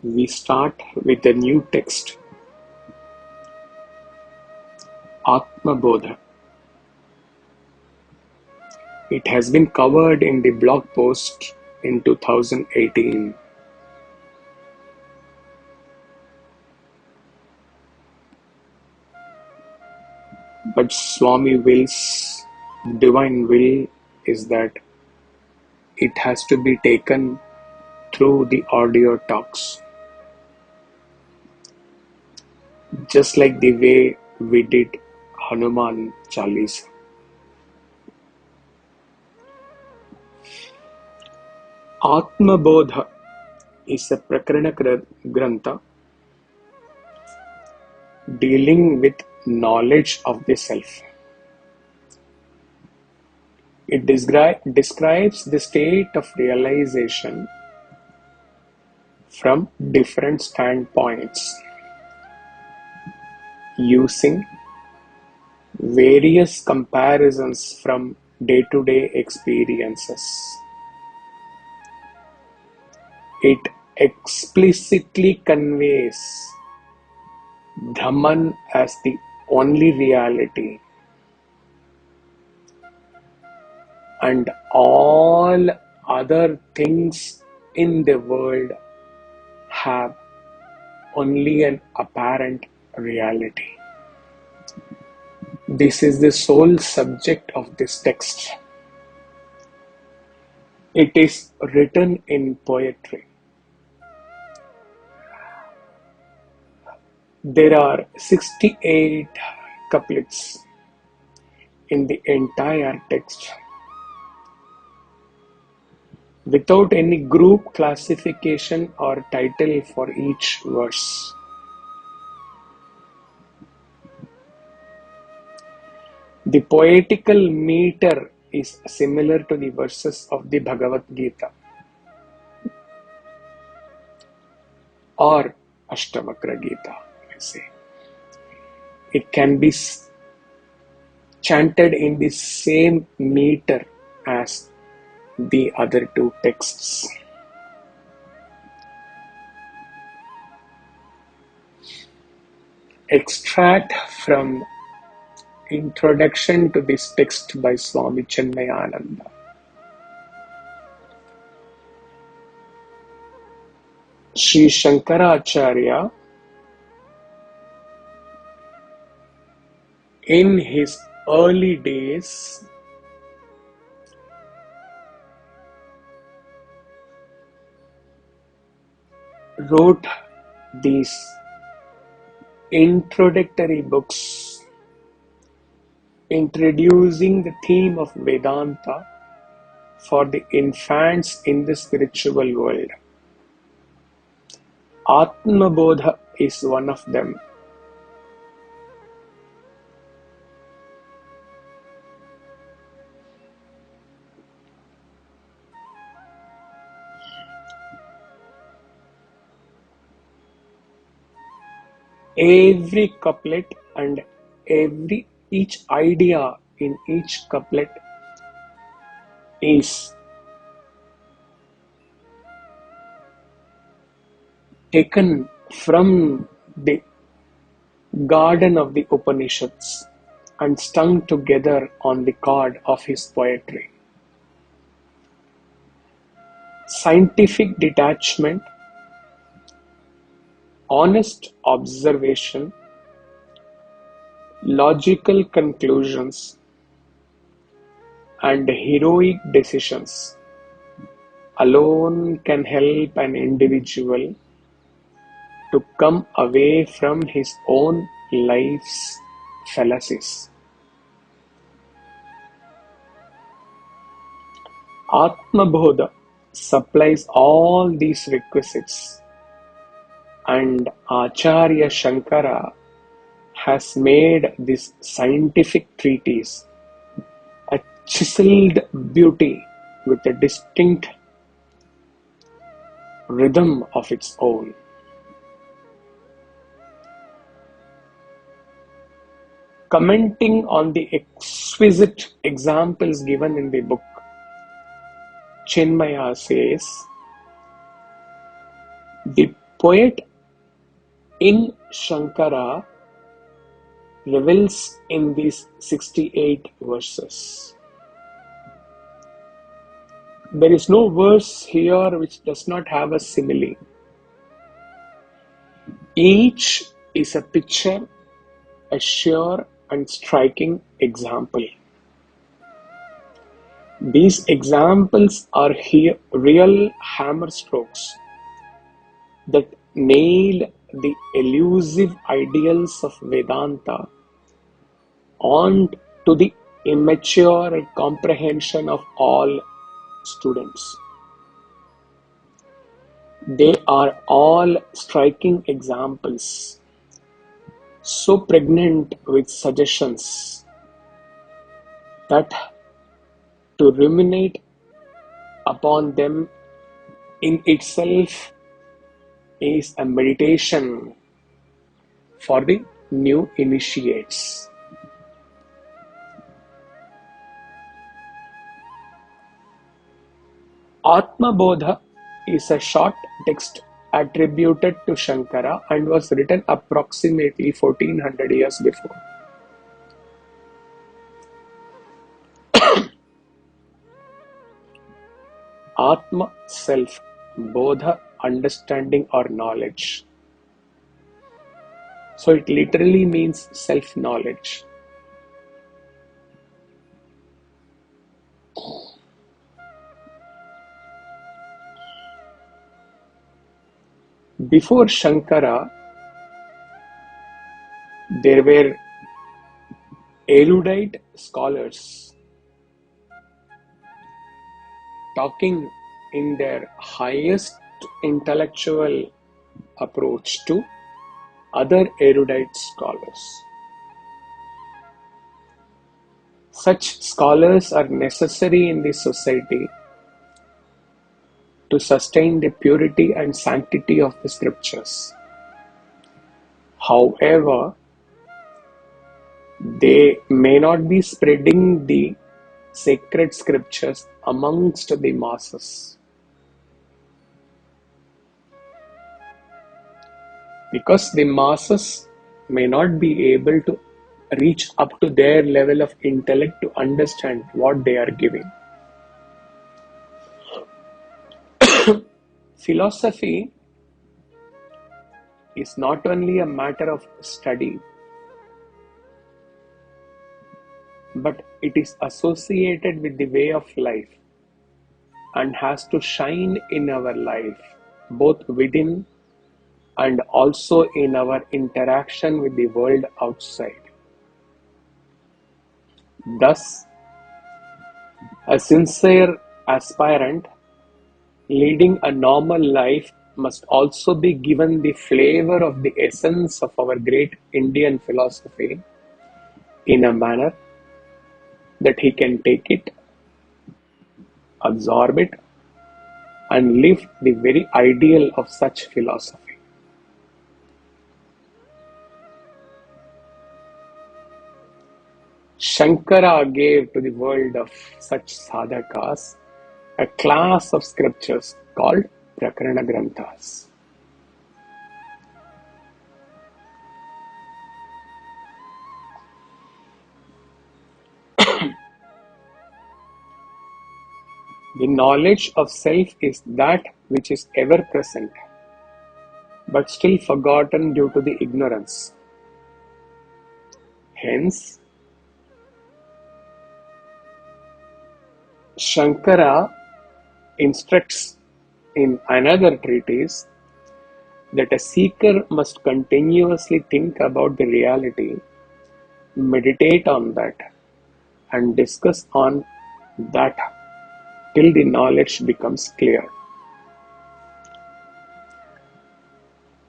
we start with the new text, Atma Bodha. It has been covered in the blog post in 2018. But Swami Will's divine will is that it has to be taken through the audio talks. Just like the way we did Hanuman Chalisa. Atma Bodha is a Prakarana Grantha dealing with knowledge of the self. It describes the state of realization from different standpoints, using various comparisons from day-to-day experiences. It explicitly conveys Brahman as the only reality, and all other things in the world have only an apparent reality. This is the sole subject of this text. It is written in poetry. There are 68 couplets in the entire text, without any group classification or title for each verse. The poetical meter is similar to the verses of the Bhagavad Gita or Ashtavakra Gita, I say. It can be chanted in the same meter as the other two texts. Extract from Introduction to this text by Swami Chinmayananda. Sri Shankaracharya, in his early days, wrote these introductory books introducing the theme of Vedanta for the infants in the spiritual world. Atma Bodha is one of them. Every couplet and each idea in each couplet is taken from the garden of the Upanishads and strung together on the cord of his poetry. Scientific detachment, honest observation, logical conclusions, and heroic decisions alone can help an individual to come away from his own life's fallacies. Atma Bodha supplies all these requisites, and Acharya Shankara has made this scientific treatise a chiseled beauty with a distinct rhythm of its own. Commenting on the exquisite examples given in the book, Chinmaya says, the poet in Shankara revels in these 68 verses. There is no verse here which does not have a simile. Each is a picture, a sure and striking example. These examples are here real hammer strokes that nail the elusive ideals of Vedanta on to the immature comprehension of all students. They are all striking examples, so pregnant with suggestions that to ruminate upon them in itself is a meditation for the new initiates. Atma Bodha is a short text attributed to Shankara and was written approximately 1400 years before. Atma, self, Bodha, understanding or knowledge. So it literally means self-knowledge. Before Shankara, there were erudite scholars talking in their highest intellectual approach to other erudite scholars. Such scholars are necessary in the society to sustain the purity and sanctity of the scriptures. However, they may not be spreading the sacred scriptures amongst the masses, because the masses may not be able to reach up to their level of intellect to understand what they are giving. Philosophy is not only a matter of study, but it is associated with the way of life and has to shine in our life, both within and also in our interaction with the world outside. Thus, a sincere aspirant leading a normal life must also be given the flavor of the essence of our great Indian philosophy in a manner that he can take it, absorb it, and live the very ideal of such philosophy. Shankara gave to the world of such sadhakas a class of scriptures called Prakarana Granthas. The knowledge of self is that which is ever present, but still forgotten due to the ignorance. Hence, Shankara instructs in another treatise that a seeker must continuously think about the reality, meditate on that, and discuss on that till the knowledge becomes clear.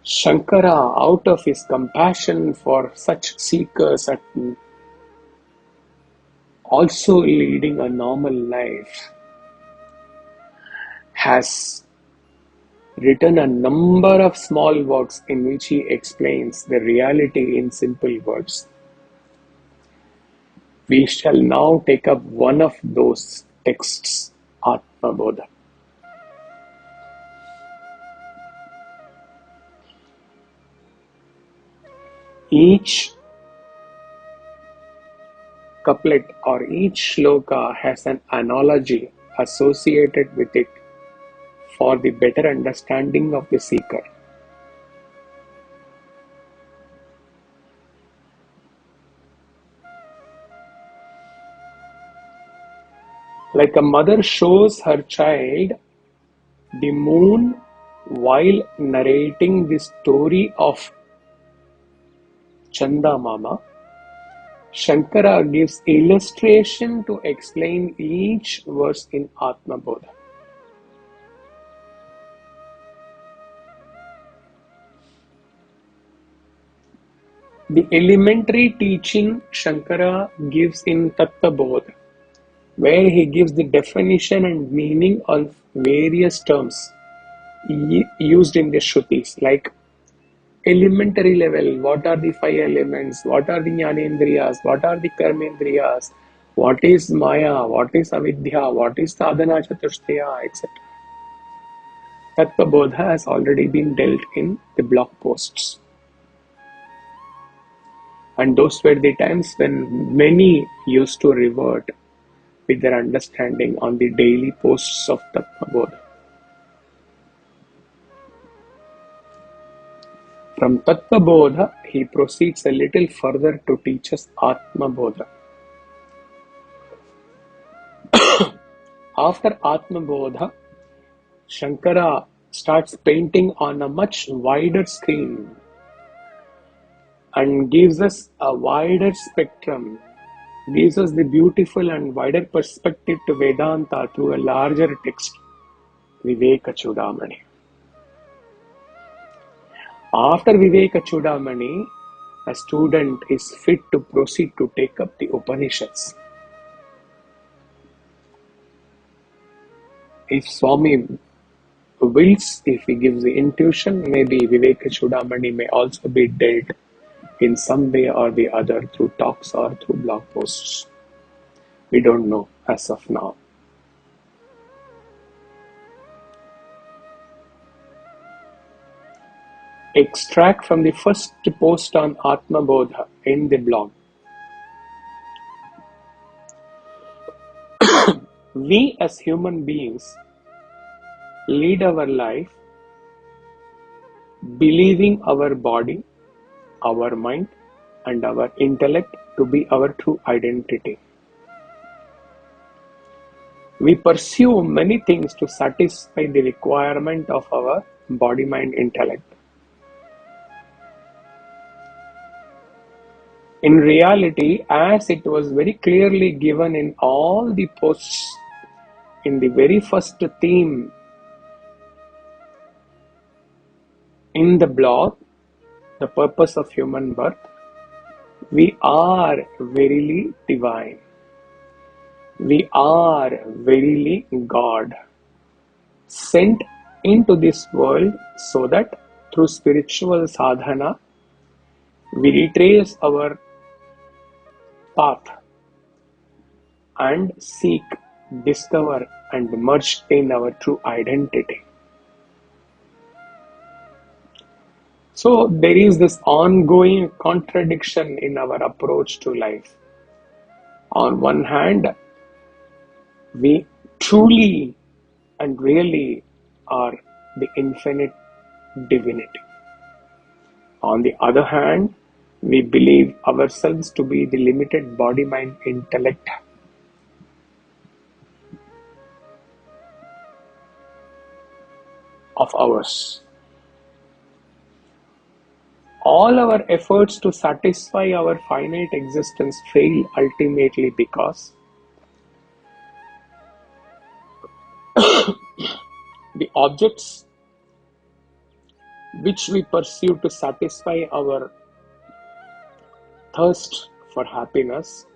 Shankara, out of his compassion for such seekers and also leading a normal life, has written a number of small works in which he explains the reality in simple words. We shall now take up one of those texts, Atma Bodha. Each couplet or each shloka has an analogy associated with it for the better understanding of the seeker. Like a mother shows her child the moon while narrating the story of Chanda Mama, Shankara gives illustration to explain each verse in Atma Bodha. The elementary teaching Shankara gives in Tattva Bodha, where he gives the definition and meaning of various terms used in the Shrutis, like elementary level, what are the five elements, what are the Jnanendriyas, what are the Karmendriyas, what is Maya, what is Avidya, what is Sadhana Chatushtaya, etc. Tattva Bodha has already been dealt in the blog posts. And those were the times when many used to revert with their understanding on the daily posts of Tattva Bodha. From Tattva Bodha, he proceeds a little further to teach us Atma Bodha. After Atma Bodha, Shankara starts painting on a much wider screen and gives us a wider spectrum, gives us the beautiful and wider perspective to Vedanta through a larger text, Viveka Chudamani. After Viveka Chudamani, a student is fit to proceed to take up the Upanishads. If Swami wills, if he gives the intuition, maybe Viveka Chudamani may also be dealt in some way or the other through talks or through blog posts. We don't know as of now. Extract from the first post on Atma Bodha in the blog. We as human beings lead our life believing our body, our mind, and our intellect to be our true identity. We pursue many things to satisfy the requirement of our body, mind, intellect. In reality, as it was very clearly given in all the posts, in the very first theme in the blog, the purpose of human birth, we are verily divine. We are verily God, sent into this world so that through spiritual sadhana, we retrace our path and seek, discover, and merge in our true identity. So there is this ongoing contradiction in our approach to life. On one hand, we truly and really are the infinite divinity. On the other hand, we believe ourselves to be the limited body, mind, intellect. Of ours. All our efforts to satisfy our finite existence fail ultimately because the objects which we pursue to satisfy our thirst for happiness,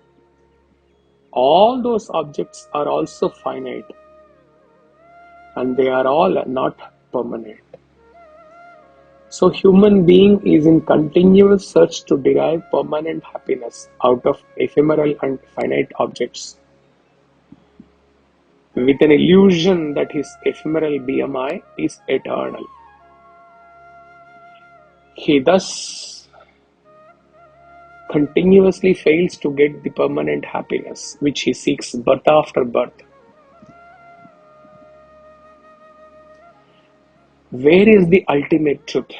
all those objects are also finite and they are all not permanent. So human being is in continuous search to derive permanent happiness out of ephemeral and finite objects, with an illusion that his ephemeral BMI is eternal. He thus continuously fails to get the permanent happiness which he seeks birth after birth. Where is the ultimate truth?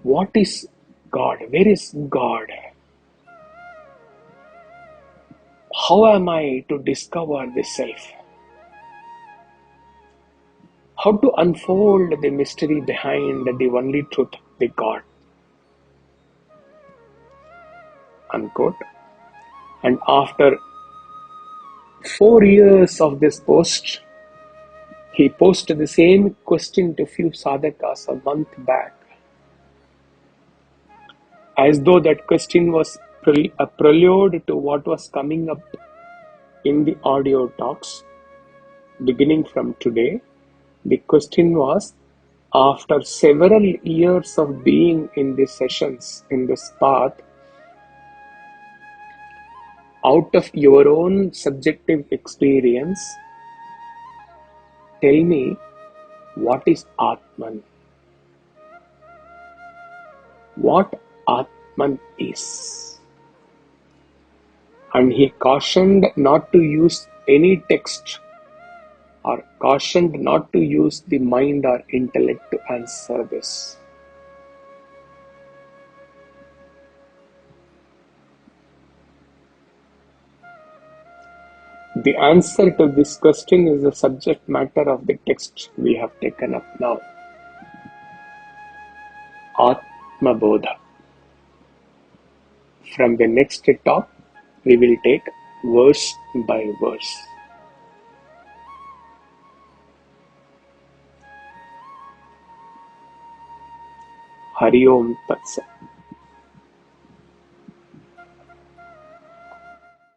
What is God? Where is God? How am I to discover the self? How to unfold the mystery behind the only truth, the God? Unquote. And after 4 years of this post, he posted the same question to few sadhakas a month back, as though that question was a prelude to what was coming up in the audio talks beginning from today. The question was, after several years of being in these sessions, in this path, out of your own subjective experience, tell me, what is Atman? What Atman is? And he cautioned not to use any text, or cautioned not to use the mind or intellect to answer this. The answer to this question is the subject matter of the text we have taken up now. Atma Bodha. From the next talk, we will take verse by verse. Hari Om Tat Sat.